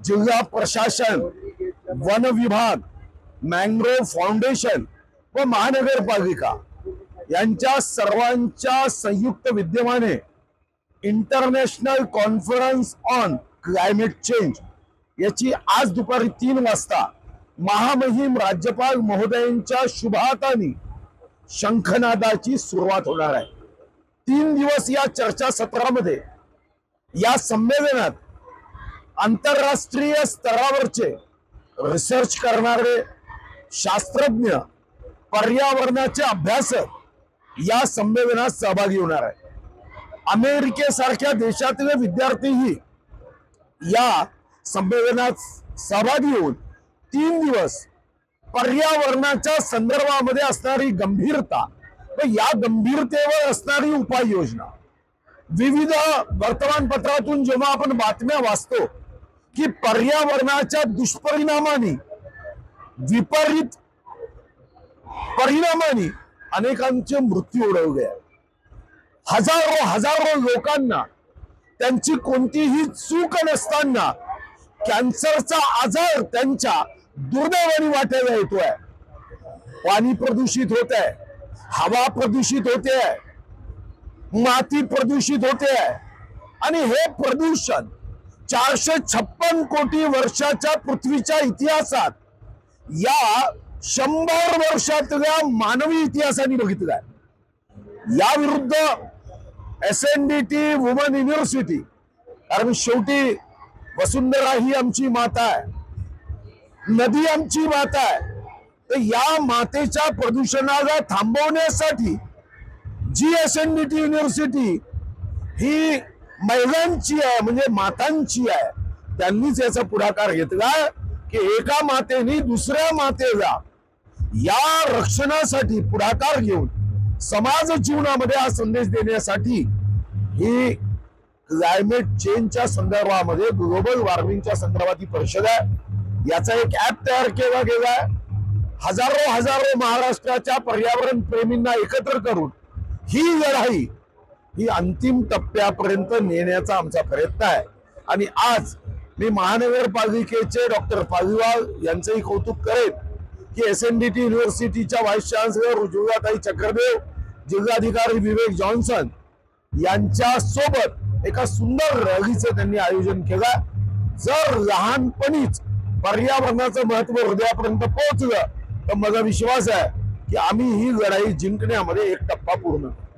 जिल्हा प्रशासन, वन विभाग, मँग्रोव्ह फाउंडेशन व महानगरपालिका यांच्या सर्वांच्या संयुक्त विद्यमाने international conference on climate change याची आज दुपारी 3 वाजता महामहिम राज्यपाल महोदयांच्या शुभहाताने शंखनादाची सुरुवात होणार आहे। 3 दिवस या चर्चासत्रामध्ये या संमेलनात आंतरराष्ट्रीय स्तरावरचे रिसर्च करणारे शास्त्रज्ञ, पर्यावरणाचे अभ्यासक या संमेलनात सहभागी होणार आहे। अमेरिकेसारख्या देशातील विद्यार्थीही या संमेलनात सहभागी होऊन 3 दिवस पर्यावरणाच्या संदर्भामध्ये असणारी गंभीरता व या गंभीरतेवर असणारी उपाययोजना, विविध वर्तमानपत्रातून जेव्हा आपण बातम्या वाचतो की पर्यावरणाच्या दुष्परिणामांनी, विपरीत परिणामांनी अनेकांचे मृत्यू ओढवले आहेत। हजारो लोकांना त्यांची कोणतीही चूक नसताना कॅन्सरचा आजार त्यांच्या दुर्दैवाने वाट्याला येतोय। पाणी प्रदूषित होत आहे, हवा प्रदूषित होते आहे, माती प्रदूषित होते आहे आणि हे प्रदूषण 456 कोटी वर्षाच्या पृथ्वीच्या इतिहासात या 100 वर्षातल्या मानवी इतिहासाने बघितलं आहे। या विरुद्ध SNDT वुमन युनिव्हर्सिटी, कारण शेवटी वसुंधरा ही आमची माता आहे, नदी आमची माता आहे, तर या मातेच्या प्रदूषणाला थांबवण्यासाठी जी SNDT युनिव्हर्सिटी ही महिलांची आहे, म्हणजे मातांची आहे, त्यांनीच याचा पुढाकार घेतला की एका मातेने दुसऱ्या मातेला या रक्षणासाठी पुढाकार घेऊन समाज जीवनामध्ये हा संदेश देण्यासाठी ही क्लायमेट चेंजच्या संदर्भामध्ये, ग्लोबल वॉर्मिंगच्या संदर्भात ही परिषद आहे। याचा एक ऍप तयार केला गेला आहे। हजारो महाराष्ट्राच्या पर्यावरण प्रेमींना एकत्र करून ही लढाई ही अंतिम टप्प्यापर्यंत नेण्याचा आमचा प्रयत्न आहे। आणि आज मी महानगरपालिकेचे डॉक्टर पालीवाल यांचंही कौतुक करेन की SNDT युनिव्हर्सिटीच्या व्हाईस चान्सलर रुजुलाताई चक्रदेव, जिल्हाधिकारी विवेक जॉन्सन यांच्या सोबत एका सुंदर रॅलीचं त्यांनी आयोजन केलं। जर लहानपणीच पर्यावरणाचं महत्व हृदयापर्यंत पोहोचलं तर माझा विश्वास आहे की आम्ही ही लढाई जिंकण्यामध्ये एक टप्पा पूर्ण करू।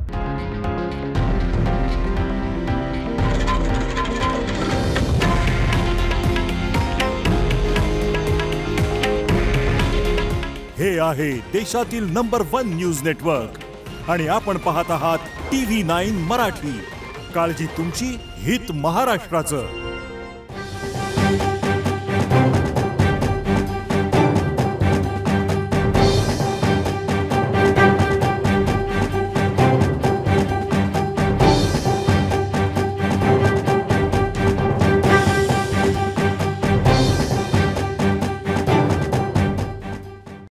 हे आहे देशातील नंबर 1 न्यूज नेटवर्क आणि आपण पाहत आहात TV9 मराठी। काळजी तुमची, हित महाराष्ट्राचं।